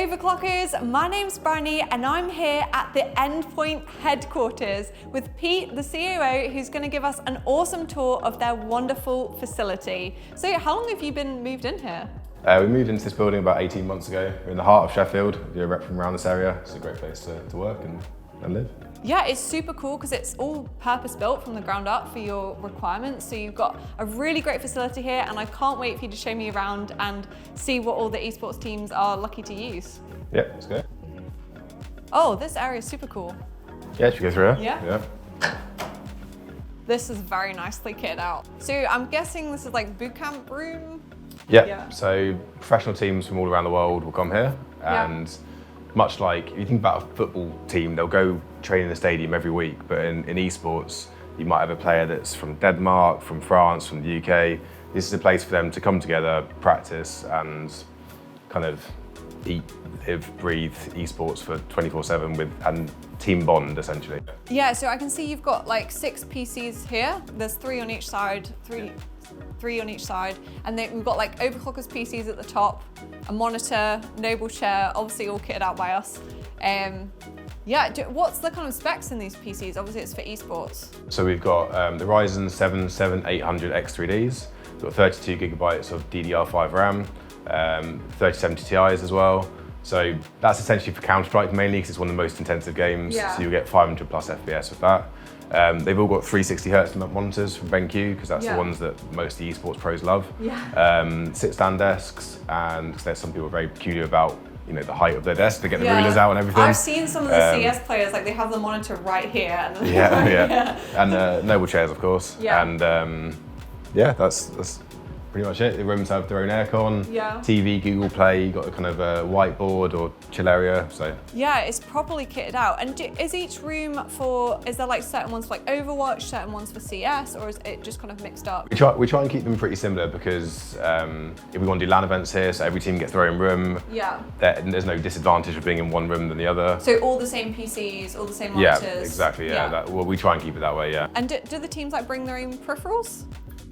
Overclockers, my name's Bryony and I'm here at the Endpoint headquarters with Pete, the COO, who's going to give us an awesome tour of their wonderful facility. So how long have you been moved in here? We moved into this building about 18 months ago. We're in the heart of Sheffield. You're a rep from around this area. It's a great place to work and live. Yeah, it's super cool because it's all purpose built from the ground up for your requirements. So you've got a really great facility here and I can't wait for you to show me around and see what all the esports teams are lucky to use. Yeah, let's go. Oh, this area is super cool. Yeah, should we go through here? Yeah. This is very nicely kitted out. So I'm guessing this is like Bootcamp Room? Yeah, so professional teams from all around the world will come here and much like, if you think about a football team, they'll go train in the stadium every week, but in esports, you might have a player that's from Denmark, from France, from the UK. This is a place for them to come together, practice, and kind of eat, live, breathe esports for 24/7 and team bond, essentially. Yeah, so I can see you've got like 6 PCs here. There's 3 on each side, three on each side, and then we've got like Overclockers PCs at the top, a monitor, Noble chair, obviously all kitted out by us. What's the kind of specs in these PCs? Obviously it's for esports. So we've got the Ryzen 7 7800 X3Ds, we've got 32 gigabytes of DDR5 RAM, 3070 Ti's as well. So that's essentially for Counter-Strike mainly because it's one of the most intensive games, so you'll get 500 plus FPS with that. They've all got 360Hz monitors from BenQ because that's the ones that most of the esports pros love. Sit-stand desks, and there's some people are very peculiar about the height of their desk. They get the rulers out and everything. I've seen some of the CS players, like they have the monitor right here. And and Noble chairs, of course. And that's pretty much it. The rooms have their own aircon, TV, Google Play, you've got a kind of a whiteboard or chill area, so. Yeah, it's properly kitted out. And is each room is there like certain ones for like Overwatch, certain ones for CS, or is it just kind of mixed up? We try and keep them pretty similar because if we want to do LAN events here, so every team gets their own room, there's no disadvantage of being in one room than the other. So all the same PCs, all the same monitors? Yeah, exactly, well, we try and keep it that way, And do the teams like bring their own peripherals?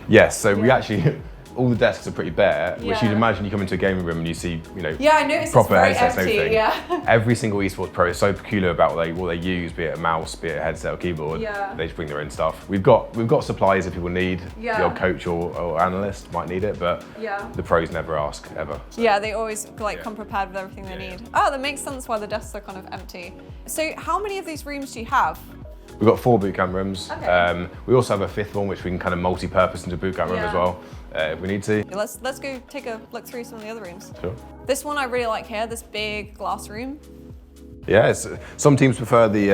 Yes, so we actually, all the desks are pretty bare, which you'd imagine you come into a gaming room and you see, I noticed proper it's very headsets empty, and everything. Every single esports pro is so peculiar about what they use, be it a mouse, be it a headset or keyboard. They just bring their own stuff. We've got supplies if people need. The old coach or analyst might need it, but the pros never ask ever. So. Yeah, they always come prepared with everything they need. Oh, that makes sense why the desks are kind of empty. So how many of these rooms do you have? We've got 4 bootcamp rooms. We also have a 5th one which we can kind of multi-purpose into a bootcamp room as well, if we need to. Let's go take a look through some of the other rooms. Sure. This one I really like here, this big glass room. Yeah, some teams prefer the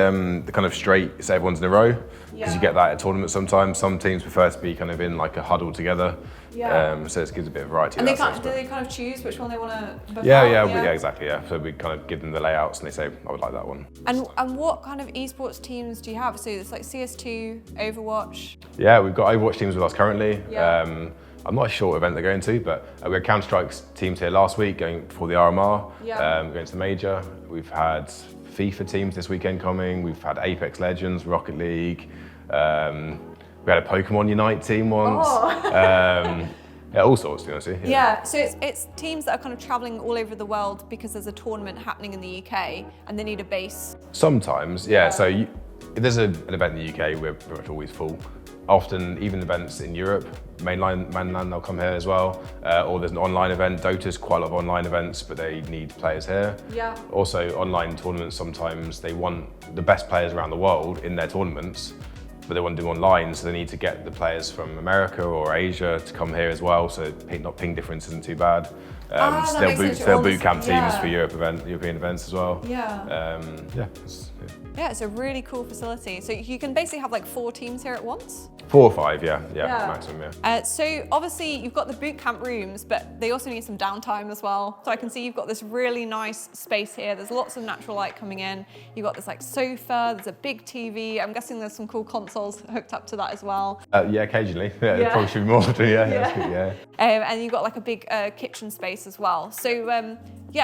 kind of straight, so everyone's in a row, because you get that at tournaments sometimes. Some teams prefer to be kind of in like a huddle together. So it gives a bit of variety. And do they kind of choose which one they want to book out? Yeah, exactly, So we kind of give them the layouts and they say, I would like that one. And what kind of esports teams do you have? So it's like CS2, Overwatch? Yeah, we've got Overwatch teams with us currently. I'm not sure what event they're going to, but we had Counter-Strike's teams here last week going for the RMR, going to the Major. We've had FIFA teams this weekend coming. We've had Apex Legends, Rocket League. We had a Pokemon Unite team once. All sorts, to be honest with you. So it's teams that are kind of traveling all over the world because there's a tournament happening in the UK and they need a base. Sometimes, So if there's an event in the UK, we're pretty much always full. Often, even events in Europe, mainland, they'll come here as well. Or there's an online event. Dota's quite a lot of online events, but they need players here. Also, online tournaments, sometimes they want the best players around the world in their tournaments, but they want to do online, so they need to get the players from America or Asia to come here as well, so ping difference isn't too bad. So they'll boot camp teams for European events as well. It's a really cool facility. So you can basically have like 4 teams here at once? 4 or 5, maximum, So obviously you've got the bootcamp rooms, but they also need some downtime as well. So I can see you've got this really nice space here. There's lots of natural light coming in. You've got this like sofa, there's a big TV. I'm guessing there's some cool consoles hooked up to that as well. Occasionally. There probably should be more. And you've got like a big kitchen space as well. So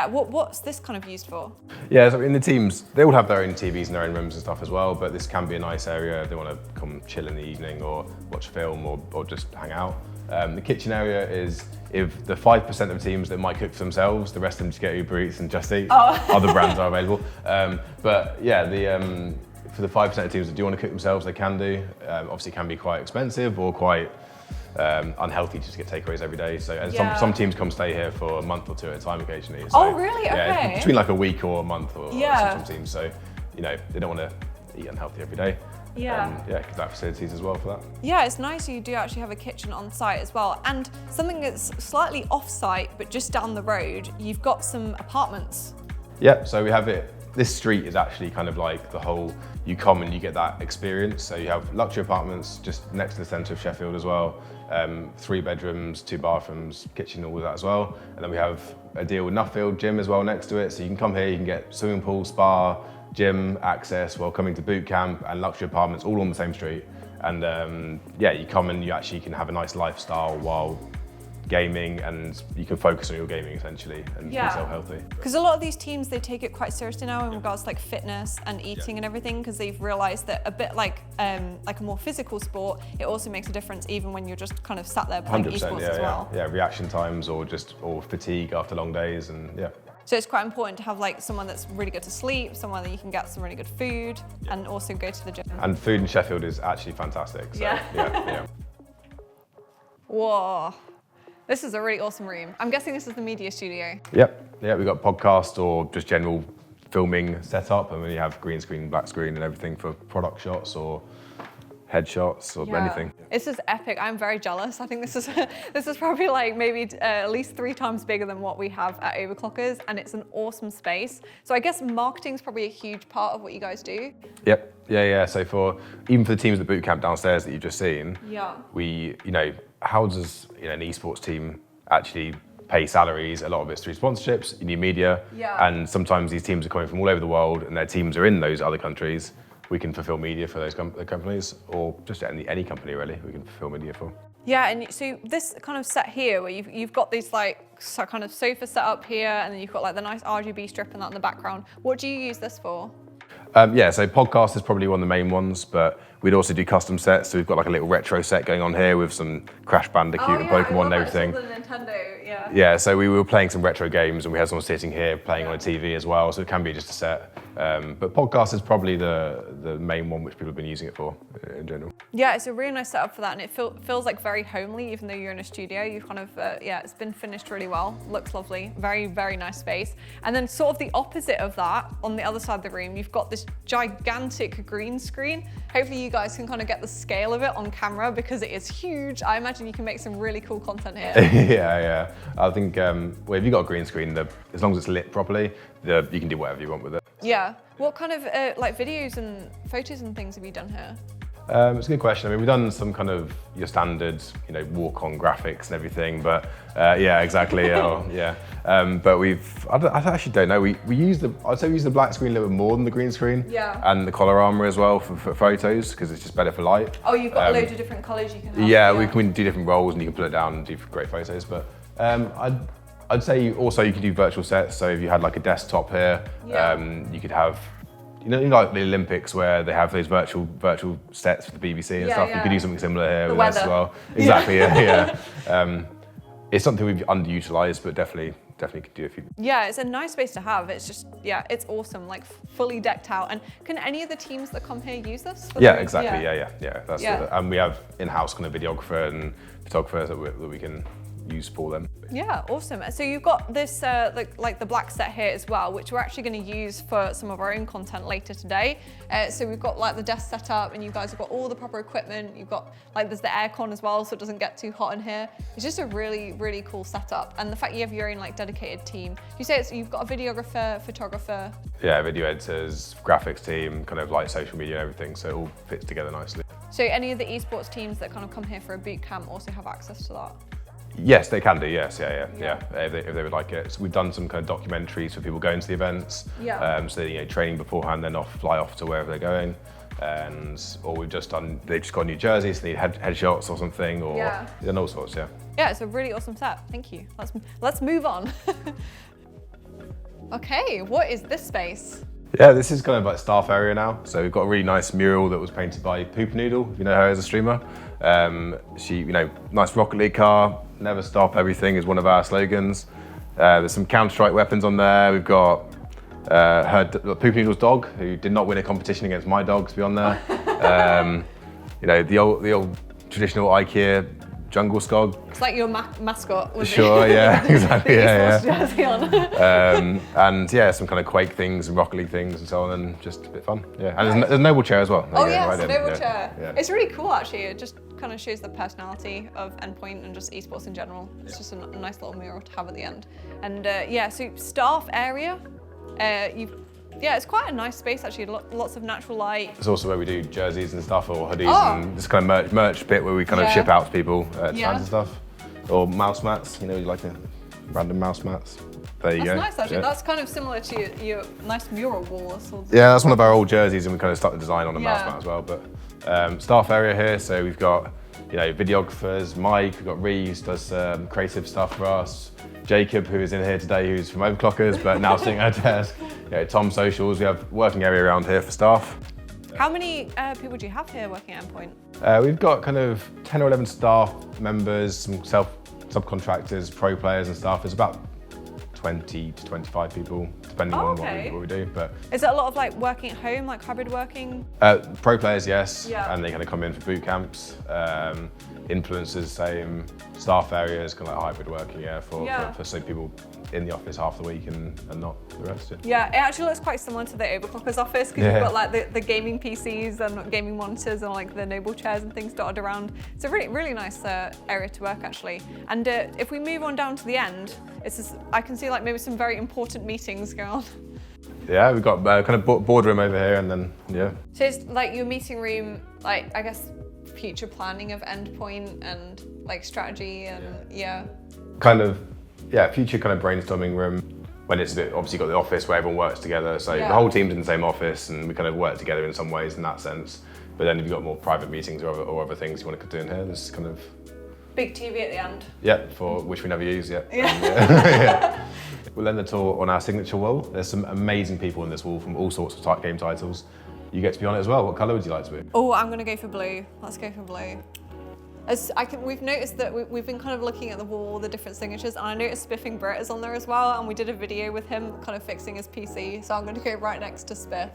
what's this kind of used for? So in the teams, they all have their own TVs in their own rooms and stuff as well, but this can be a nice area if they want to come chill in the evening or watch a film or just hang out. The kitchen area is if the 5% of teams that might cook for themselves, the rest of them just get Uber Eats and Just Eat. Other brands are available. But yeah, for the 5% of teams that do want to cook themselves, they can do. Obviously, it can be quite expensive or quite unhealthy to just get takeaways every day. So some teams come stay here for a month or two at a time occasionally. So, oh, really? Okay. Yeah, it's between like a week or a month or some teams. So, you know, they don't want to eat unhealthy every day. Yeah. Yeah, because that facilities as well for that. Yeah, it's nice you do actually have a kitchen on site as well. And something that's slightly off site, but just down the road, you've got some apartments. Yeah, so we have it. This street is actually kind of like the whole, you come and you get that experience. So you have luxury apartments just next to the centre of Sheffield as well. 3 bedrooms, 2 bathrooms, kitchen, all of that as well. And then we have a deal with Nuffield Gym as well next to it. So you can come here, you can get swimming pool, spa, gym access while coming to boot camp, and luxury apartments all on the same street. And yeah, you come and you actually can have a nice lifestyle while gaming, and you can focus on your gaming essentially and keep yourself healthy. Because a lot of these teams, they take it quite seriously now in regards to like fitness and eating and everything, because they've realised that a bit like a more physical sport, it also makes a difference even when you're just kind of sat there playing esports as well. Yeah, reaction times or fatigue after long days, and yeah. So it's quite important to have like someone that's really good to sleep, someone that you can get some really good food, and also go to the gym. And food in Sheffield is actually fantastic. So, yeah. Whoa. This is a really awesome room. I'm guessing this is the media studio. Yep. Yeah, we've got podcast or just general filming setup, and then you have green screen, black screen, and everything for product shots or headshots or anything. This is epic. I'm very jealous. I think this is probably like maybe at least 3 times bigger than what we have at Overclockers, and it's an awesome space. So I guess marketing is probably a huge part of what you guys do. Yep. Yeah. So even for the teams at the bootcamp downstairs that you've just seen, we, how does an esports team actually pay salaries? A lot of it's through sponsorships. You need media, and sometimes these teams are coming from all over the world, and their teams are in those other countries. We can fulfill media for those companies, or just any company really, we can fulfill media for. Yeah, and so this kind of set here, where you've got these like kind of sofa set up here, and then you've got like the nice RGB strip and that in the background. What do you use this for? So podcast is probably one of the main ones, but we'd also do custom sets. So we've got like a little retro set going on here with some Crash Bandicoot and Pokemon and everything. The Nintendo, yeah, so we were playing some retro games, and we had someone sitting here playing on a TV as well, so it can be just a set. But podcast is probably the main one which people have been using it for in general. Yeah, it's a really nice setup for that, and it feels like very homely, even though you're in a studio. You've kind of, it's been finished really well. Looks lovely. Very, very nice space. And then sort of the opposite of that, on the other side of the room, you've got this gigantic green screen. Hopefully you guys can kind of get the scale of it on camera, because it is huge. I imagine you can make some really cool content here. Yeah. I think, if you've got a green screen, as long as it's lit properly, you can do whatever you want with it. Yeah. What kind of like videos and photos and things have you done here? It's a good question. I mean, we've done some kind of your standard, walk-on graphics and everything, but yeah, exactly. But I actually don't know. I'd say we use the black screen a little bit more than the green screen. Yeah. And the color armor as well for photos, because it's just better for light. Oh, you've got loads of different colors you can have. Yeah, we can do different roles, and you can pull it down and do great photos. But I'd say also you can do virtual sets. So if you had like a desktop here, you could have, like the Olympics where they have those virtual sets for the BBC and stuff. You could do something similar here with us as well. Exactly. Yeah. It's something we've underutilized, but definitely could do a few. Yeah, it's a nice space to have. It's just, it's awesome, like fully decked out. And can any of the teams that come here use this? Yeah, exactly. Yeah. That's and we have in-house kind of videographer and photographers that we can use for them. Yeah, awesome. So you've got this like the black set here as well, which we're actually going to use for some of our own content later today. So we've got like the desk set up, and you guys have got all the proper equipment. You've got there's the aircon as well, so it doesn't get too hot in here. It's just a really, really cool setup. And the fact you have your own dedicated team. You say you've got a videographer, photographer? Yeah, video editors, graphics team, kind of social media and everything, so it all fits together nicely. So any of the esports teams that kind of come here for a boot camp also have access to that? Yes, they can do, yes, yeah. If they would like it. So we've done some kind of documentaries for people going to the events. So training beforehand, then fly off to wherever they're going. Or we've just done, they've just got New Jersey, so they need headshots or something, or and all sorts, Yeah, it's a really awesome set, thank you. Let's move on. Okay, what is this space? Yeah, this is kind of like staff area now. So we've got a really nice mural that was painted by Poop Noodle, if you know her as a streamer. She, nice Rocket League car, never stop everything is one of our slogans. There's some Counter-Strike weapons on there. We've got Poop Noodle's dog, who did not win a competition against my dog, to be on there. The old traditional IKEA jungle skog. It's like your mascot, was Sure, yeah, exactly, yeah. Jersey on. And yeah, some kind of Quake things and Rocket League things and so on, and just a bit fun. Yeah, and there's a Noble chair as well. Oh yeah, it's a Noble chair. Yeah. It's really cool actually. It just kind of shows the personality of Endpoint and just esports in general. It's just a nice little mural to have at the end. And so staff area, it's quite a nice space actually, lots of natural light. It's also where we do jerseys and stuff, or hoodies, and this kind of merch bit where we kind of ship out to people fans and stuff. Or mouse mats, like the random mouse mats. There you go. That's nice actually, that's kind of similar to your nice mural walls. Yeah, that's one of our old jerseys, and we kind of stuck the design on the mouse mat as well. But staff area here, so we've got videographers, Mike, we've got Reeves, does creative stuff for us. Jacob, who is in here today, who's from Overclockers, but now sitting at a desk. Tom socials, we have working area around here for staff. How many people do you have here working at Endpoint? We've got kind of 10 or 11 staff members, some subcontractors, pro players and stuff. There's about 20 to 25 people, depending on what we do. But is it a lot of like working at home, like hybrid working? Pro players, yes, and they kind of come in for boot camps. Influencers, same. Staff areas, kind of like hybrid working, for so people in the office half the week and not the rest. Yeah, it actually looks quite similar to the Overclockers office because you've got like the gaming PCs and gaming monitors and like the Noble chairs and things dotted around. It's a really nice area to work actually. And if we move on down to the end, I can see like maybe some very important meetings going on. Yeah, we've got kind of boardroom over here, and then So it's like your meeting room, like I guess future planning of Endpoint and like strategy and future kind of brainstorming room. When it's obviously got the office where everyone works together, so the whole team's in the same office and we kind of work together in some ways in that sense. But then if you've got more private meetings or other things you want to do in here, there's kind of big TV at the end. Yeah, for which we never use yet. We'll end the tour on our signature wall. There's some amazing people on this wall from all sorts of game titles. You get to be on it as well. What colour would you like to be? Oh, I'm going to go for blue. Let's go for blue. We've noticed that we've been kind of looking at the wall, the different signatures, and I noticed Spiffing Brit is on there as well, and we did a video with him kind of fixing his PC, so I'm going to go right next to Spiff.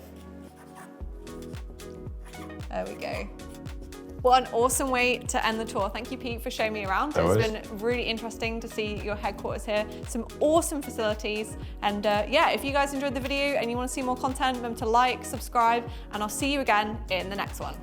There we go. What an awesome way to end the tour. Thank you, Pete, for showing me around. It's been really interesting to see your headquarters here. Some awesome facilities. And if you guys enjoyed the video and you want to see more content, remember to like, subscribe, and I'll see you again in the next one.